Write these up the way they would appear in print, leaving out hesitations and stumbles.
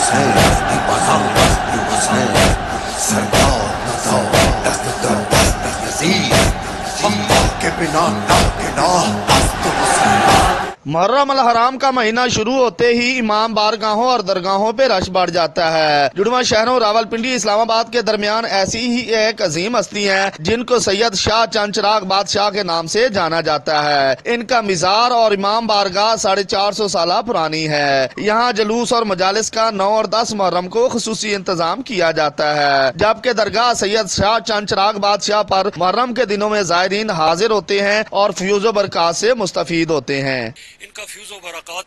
حسین کی بغاوت تو حسین سرکار نہ تھا دست در دست یزید اللہ کے بنا ناگناہ است حسین۔ محرم الحرام کا مہینہ شروع ہوتے ہی امام بارگاہوں اور درگاہوں پہ رش بڑھ جاتا ہے۔ جڑواں شہروں راولپنڈی اسلام آباد کے درمیان ایسی ہی ایک عظیم ہستی ہیں جن کو سید شاہ چند چراغ بادشاہ کے نام سے جانا جاتا ہے۔ ان کا مزار اور امام بارگاہ 450 سالہ پرانی ہے۔ یہاں جلوس اور مجالس کا 9 اور 10 محرم کو خصوصی انتظام کیا جاتا ہے، جبکہ درگاہ سید شاہ چند چراغ بادشاہ پر محرم کے دنوں میں زائرین حاضر ہوتے ہیں اور فیوز و برکات سے مستفید ہوتے ہیں۔ ان کا فیوز و برکات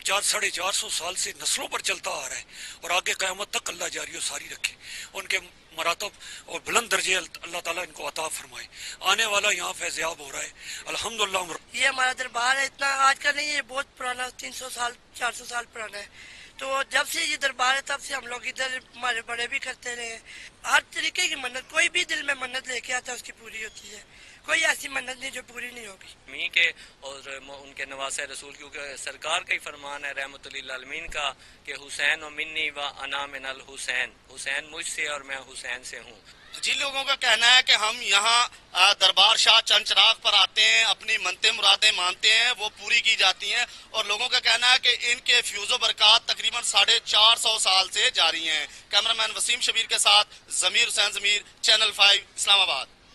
450 سال سے نسلوں پر چلتا آ رہا ہے اور آگے قیامت تک اللہ جاری و ساری رکھے، ان کے مراتب اور بلند درجے اللہ تعالیٰ ان کو عطا فرمائے۔ آنے والا یہاں فیضیاب ہو رہا ہے الحمدللہ۔ یہ ہمارا دربار ہے، اتنا آج کا نہیں، یہ بہت پرانا 300 سال 400 سال پرانا ہے۔ تو جب سے یہ دربار ہے تب سے ہم لوگ ادھر ہمارے بڑے بھی کرتے رہے ہیں۔ ہر طریقے کی منت، کوئی بھی دل میں منت لے کے آتا ہے اس کی پوری ہوتی ہے، کوئی ایسی منت نہیں جو پوری نہیں ہوگی۔ می کے اور ان کے نواسہ رسول، کیونکہ سرکار کا ہی فرمان ہے رحمت للعالمین کا کہ حسین و منی و انا من الحسین، حسین مجھ سے اور میں حسین سے ہوں۔ جن لوگوں کا کہنا ہے کہ ہم یہاں دربار شاہ چند چراغ پر آتے ہیں، اپنی منتیں مرادیں مانتے ہیں، وہ پوری کی جاتی ہیں، اور لوگوں کا کہنا ہے کہ ان کے فیوز و برکات تقریباً 450 سال سے جاری ہیں۔ کیمرہ مین وسیم شبیر کے ساتھ ضمیر حسین ضمیر، چینل 5 اسلام آباد۔